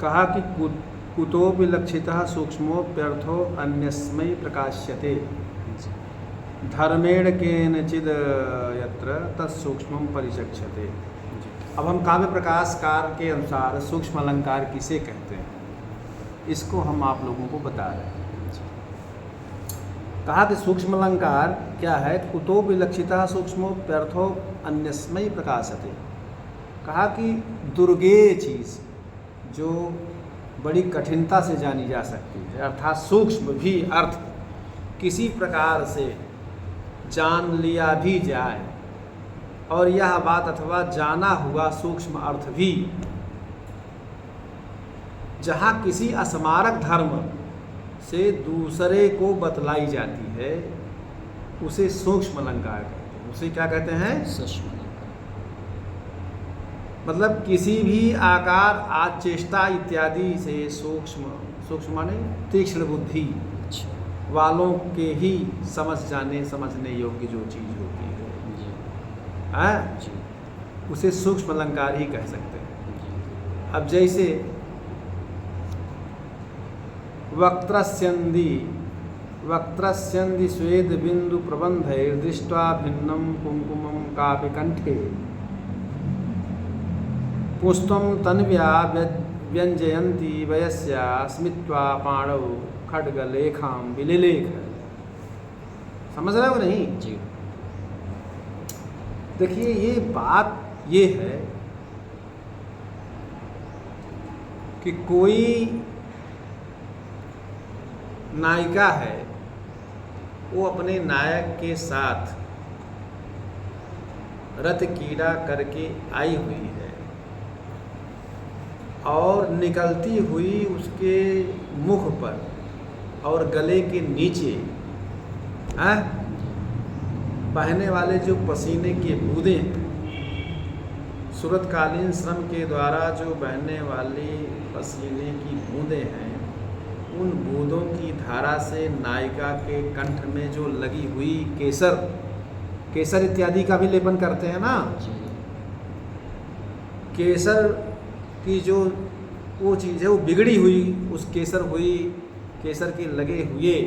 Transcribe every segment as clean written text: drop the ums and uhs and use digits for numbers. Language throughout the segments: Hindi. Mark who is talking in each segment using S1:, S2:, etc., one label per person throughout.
S1: कहा कि कुतोपि लक्षितः सूक्ष्मोप्यर्थो अन्यस्मै प्रकाश्यते धर्मेण केनचिद यत्र तत्सूक्ष्मं परिचक्षते। अब हम काव्य प्रकाशकार के अनुसार सूक्ष्म अलंकार किसे कहते हैं, इसको हम आप लोगों को बता रहे हैं। कहा कि सूक्ष्म अलंकार क्या है, कुतोपि लक्षितः सूक्ष्मोप्यर्थो अन्यस्मै प्रकाशते। कहा कि दुर्गेय चीज़ जो बड़ी कठिनता से जानी जा सकती है, अर्थात सूक्ष्म भी अर्थ किसी प्रकार से जान लिया भी जाए, और यह बात अथवा जाना हुआ सूक्ष्म अर्थ भी जहाँ किसी अस्मारक धर्म से दूसरे को बतलाई जाती है, उसे सूक्ष्म अलंकार कहते हैं। उसे क्या कहते हैं?
S2: सूक्ष्म अलंकार।
S1: मतलब किसी भी आकार, आज चेष्टा इत्यादि से सूक्ष्म माने तीक्ष्ण बुद्धि वालों के ही समझने योग्य जो चीज़ होती है, उसे सूक्ष्म अलंकार ही कह सकते हैं। अब जैसे वक्त्रस्यन्दी स्वेद बिंदु प्रबंधैर्दृष्ट्वा भिन्नं कुंकुमं कापि कंठे पुष्पं तन्व्या व्यंजयन्ती वयस्या स्मित्वा पाणौ खड्गलेखां विलिलेख। समझ रहे हो नहीं?
S2: जी।
S1: देखिए, ये बात ये है कि कोई नायिका है, वो अपने नायक के साथ रत कीड़ा करके आई हुई है, और निकलती हुई उसके मुख पर और गले के नीचे बहने वाले जो पसीने के बूंदे हैं, सूरतकालीन श्रम के द्वारा जो बहने वाली पसीने की बूंदें हैं, उन बूंदों की धारा से नायिका के कंठ में जो लगी हुई केसर इत्यादि का भी लेपन करते हैं ना, केसर की जो वो चीज़ है, वो बिगड़ी हुई, उस केसर के लगे हुए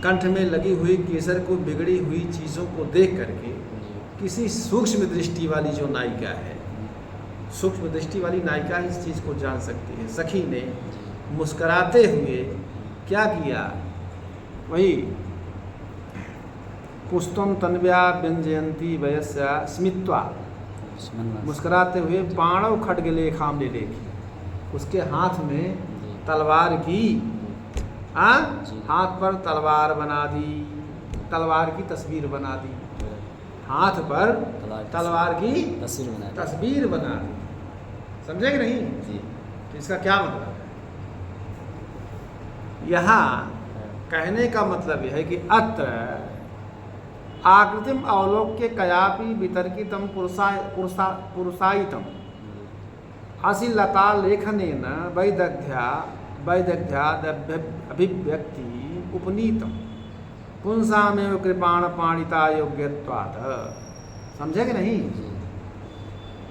S1: कंठ में लगी हुई केसर को, बिगड़ी हुई चीज़ों को देख करके किसी सूक्ष्म दृष्टि वाली जो नायिका है, सूक्ष्म दृष्टि वाली नायिका इस चीज़ को जान सकती है। सखी ने मुस्कराते हुए क्या किया, वही पुष्पं तन्व्या व्यंजयन्ती वयस्या स्मित्वा, मुस्कराते हुए पाणौ खड्गलेखां विलिलेख, उसके हाथ में तलवार की हाथ पर तलवार बना दी, तलवार की तस्वीर बना दी, हाथ पर तलवार की तस्वीर बना दी। समझे कि नहीं? तो इसका क्या मतलब है? यहाँ कहने का मतलब यह है कि अत्र आकृतिम अवलोक्य कयापि वितर्कितम पुरुषायितम अशिलता लेखनेन वैदग्ध्यादभिव्यक्ति उपनीतम पुंसामेव कृपाण पाणिता योग्यत्वात्। समझे कि नहीं?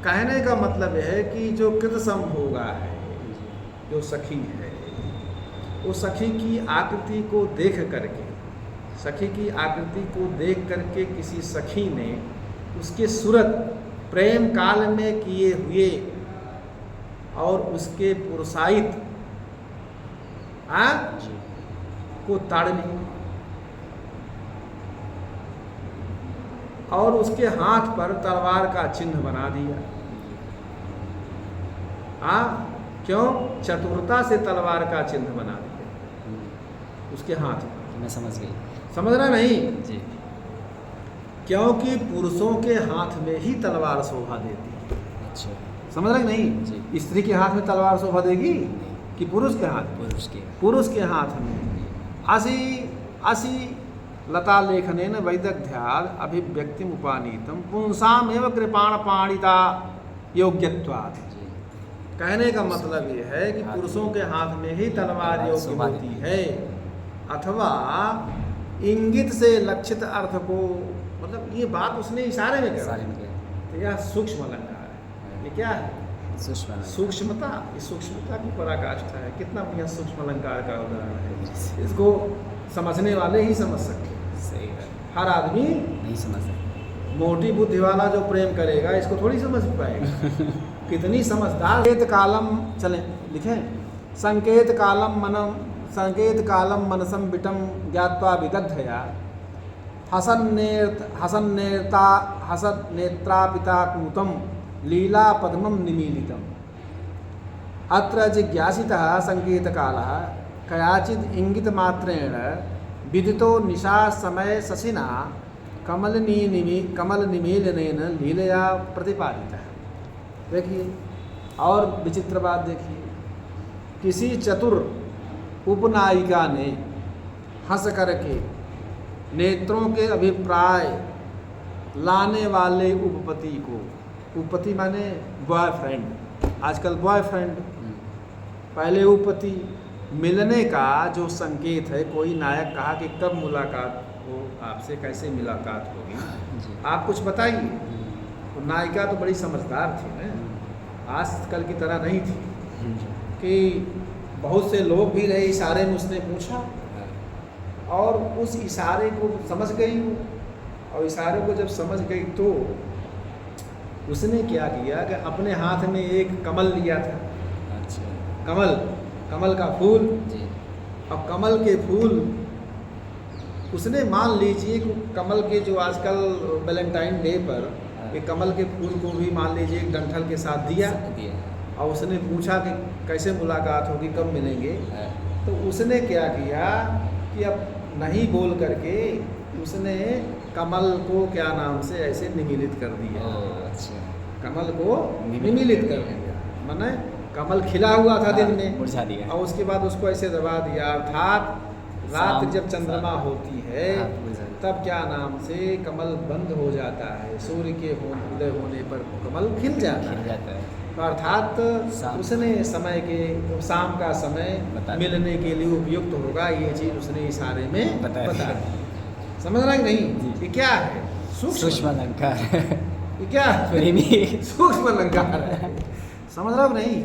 S1: कहने का मतलब यह है कि जो कृतसंभोगा है, जो सखी है, वो सखी की आकृति को देख करके किसी सखी ने उसके सूरत प्रेम काल में किए हुए और उसके पुरुषायित को ताड़नी, और उसके हाथ पर तलवार का चिन्ह बना दिया। क्यों? चतुरता से तलवार का चिन्ह बना दिया उसके हाथ पर।
S2: मैं समझ गई।
S1: समझ रहा नहीं?
S2: जी।
S1: क्योंकि पुरुषों के हाथ में ही तलवार शोभा देती है।
S2: अच्छा।
S1: समझ रहे नहीं?
S2: जी।
S1: स्त्री के हाथ में तलवार शोभा देगी कि पुरुष के हाथ? पुरुष के हाथ में। असी लता लेखनेन वैदग्ध्याद अभिव्यक्तिम उपानीतम पुंसामेव कृपाण पाणिता योग्यत्वात्। कहने का मतलब ये है कि पुरुषों के हाथ में ही तलवार योग्य होती है, अथवा इंगित से लक्षित अर्थ को, मतलब ये बात उसने इशारे में कहा, तो यह सूक्ष्म अलंकार है। ये क्या है?
S2: सूक्ष्म
S1: सूक्ष्मता। ये सूक्ष्मता की पराकाष्ठा है। कितना बढ़िया सूक्ष्म अलंकार का उदाहरण है। इसको समझने वाले ही समझ सकते हैं।
S2: सही है,
S1: हर आदमी
S2: नहीं समझ सकते।
S1: मोटी बुद्धि वाला जो प्रेम करेगा इसको थोड़ी समझ पाएगा। कितनी समझदार। संकेत कालम, चले लिखें, संकेत कालम मनसम बिटम ज्ञात्वा विदग्धया हसन नेत्रा पिता कूतम लीला पद्मम निमीलितम। अत्र जिज्ञासितः संकेतकालः कयाचिद् इंगितमात्रेण विदितो निशा समय शशिना कमलनिमीलनेन लीलया प्रतिपादितः। देखिए और विचित्र बात देखिए, किसी चतुर उपनायिका ने हंस करके नेत्रों के अभिप्राय लाने वाले उपपति को, उपपति माने बॉयफ्रेंड, आजकल बॉयफ्रेंड, पहले उपपति, मिलने का जो संकेत है, कोई नायक कहा कि कब मुलाकात हो आपसे, कैसे मुलाकात होगी, आप कुछ बताइए। तो नायिका तो बड़ी समझदार थी ना, आजकल की तरह नहीं थी कि बहुत से लोग भी रहे, इशारे में उसने पूछा और उस इशारे को समझ गई वो, और इशारे को जब समझ गई तो उसने क्या किया कि अपने हाथ में एक कमल लिया था। अच्छा। कमल का फूल जी। और कमल के फूल उसने, मान लीजिए कि कमल के जो आजकल वैलेंटाइन डे पर ये कमल के फूल को भी मान लीजिए एक डंठल के साथ दिया और उसने पूछा कि कैसे मुलाकात होगी, कब मिलेंगे। तो उसने क्या किया कि अब नहीं बोल करके उसने कमल को क्या नाम से ऐसे निमीलित कर दिया। अच्छा। कमल को निमीलित कर दिया, माने कमल खिला हुआ था दिन में,
S2: मुरझा दिया,
S1: और उसके बाद उसको ऐसे दबा दिया। अर्थात रात जब चंद्रमा होती है तब क्या नाम से कमल बंद हो जाता है, सूर्य के उदय होने पर कमल खिल जाता है। तो अर्थात उसने समय के, शाम का समय मिलने के लिए उपयुक्त होगा, ये चीज़ उसने इशारे में बता दी। समझ रहा है कि नहीं? ये क्या है?
S2: सूक्ष्म अलंकार।
S1: ये क्या है? सूक्ष्म अलंकार है। समझ रहा हो नहीं?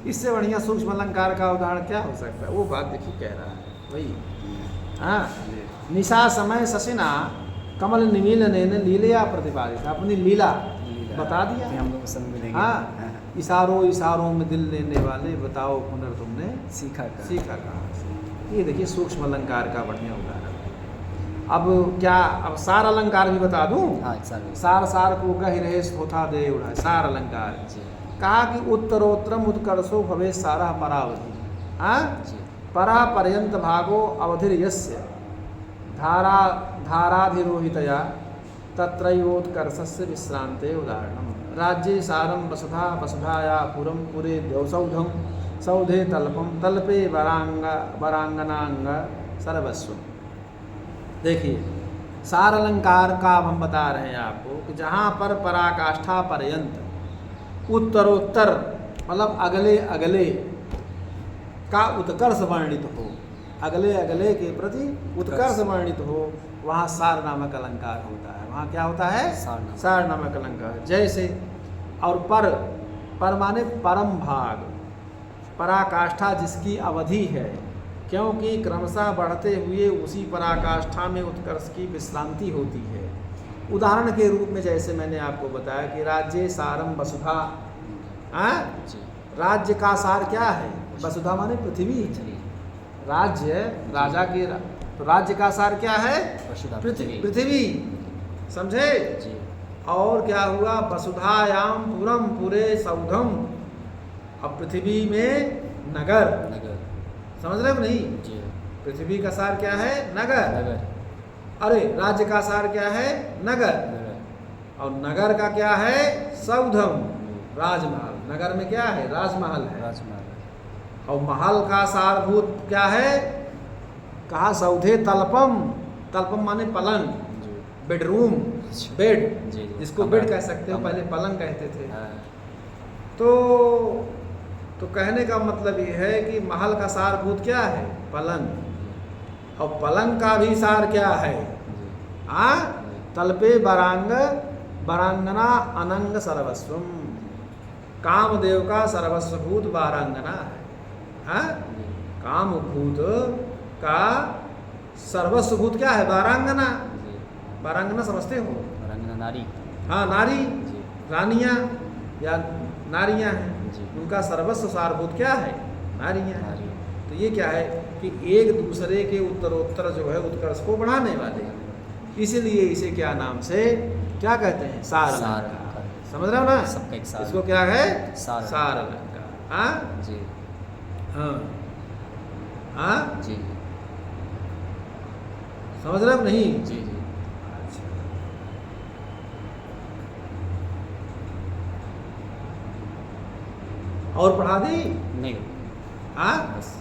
S1: इससे बढ़िया सूक्ष्म अलंकार का उदाहरण क्या हो सकता है? वो बात देखिए कह रहा है वही। हाँ, निशा समय शशिना कमल निमीलनेन लीलया प्रतिपादित, अपनी लीला बता दिया।
S2: हम लोग समझ मिलेंगे।
S1: हाँ, इशारों में दिल लेने वाले, बताओ पुनर् तुमने
S2: सीखा
S1: कहाँ से। ये देखिए सूक्ष्म अलंकार का बढ़िया उदाहरण। अब क्या, अब सार अलंकार भी बता दूं?
S2: हाँ,
S1: सार को गहि रहे होता दे उड़ा, सार अलंकार। कहा कि उत्तरोत्तरम उत्कर्षो भवे सारा परावधि। हाँ, परा पर्यंत भागो अवधिर यस्य धाराधिरोहितया तत्रैवोत्कर्षस्य विश्रांते उदाहरणम्। राज्ये सारं वसुधा वसुधाया पुरं पुरे द्यौसौधं सौधे तल्पम तल्पे वरांगनांग सर्वस्वम। देखिए सार अलंकार का हम बता रहे हैं आपको कि जहाँ पर पराकाष्ठा पर्यंत उत्तरोत्तर मतलब अगले अगले का उत्कर्ष वर्णित हो, अगले अगले के प्रति उत्कर्ष वर्णित हो, वहाँ सार नामक अलंकार होता है। वहाँ क्या होता है? सार नामक अलंकार। जैसे और पर माने परम भाग, पराकाष्ठा जिसकी अवधि है, क्योंकि क्रमशः बढ़ते हुए उसी पराकाष्ठा में उत्कर्ष की विश्रांति होती है। उदाहरण के रूप में जैसे मैंने आपको बताया कि राज्य सारम वसुधा। राज्य का सार क्या है? वसुधा माने पृथ्वी। राज्य राजा के तो राज्य का सार क्या है? पृथ्वी। समझे? और क्या हुआ? वसुधायाम पुरम पुरे सौधम, अब पृथ्वी में नगर। समझ रहे हो नहीं? पृथ्वी का सार क्या है? नगर। अरे राज्य का सार क्या है? नगर। और नगर का क्या है? सौधम, राजमहल। नगर में क्या है? राजमहल है। और महल का सारभूत क्या है? कहा सौधे तल्पम। तल्पम माने पलंग, बेडरूम, बेड, जिसको बेड कह सकते हो, पहले पलंग कहते थे। तो कहने का मतलब ये है कि महल का सारभूत क्या है? पलंग। और पलंग का भी सार क्या है? तल्पे बरांगना अनंग सर्वस्वम। कामदेव का सर्वस्वभूत वारांगना है। हाँ?
S2: जी
S1: कामभूत का सर्वस्वभूत क्या है? वारांगना।
S2: जी
S1: वारांगना समझते हो?
S2: रंगना नारी
S1: हाँ, नारी,
S2: जी
S1: रानियां या नारियां हैं,
S2: जी
S1: उनका सर्वस्व सारभूत क्या है? नारियां हैं।
S2: नारी
S1: तो ये क्या है कि एक दूसरे के उत्तरोत्तर जो है उत्कर्ष को बढ़ाने वाले, इसीलिए इसे क्या नाम से क्या कहते हैं? सार
S2: सार
S1: अलंकार। समझ रहे हो ना?
S2: सबका एक सार
S1: इसको क्या है?
S2: सार
S1: सार अलंकार। हाँ
S2: जी
S1: हाँ हाँ,
S2: जी
S1: समझ रहे हो नहीं?
S2: जी जी
S1: अच्छा, और पढ़ा दी?
S2: नहीं
S1: हाँ,
S2: बस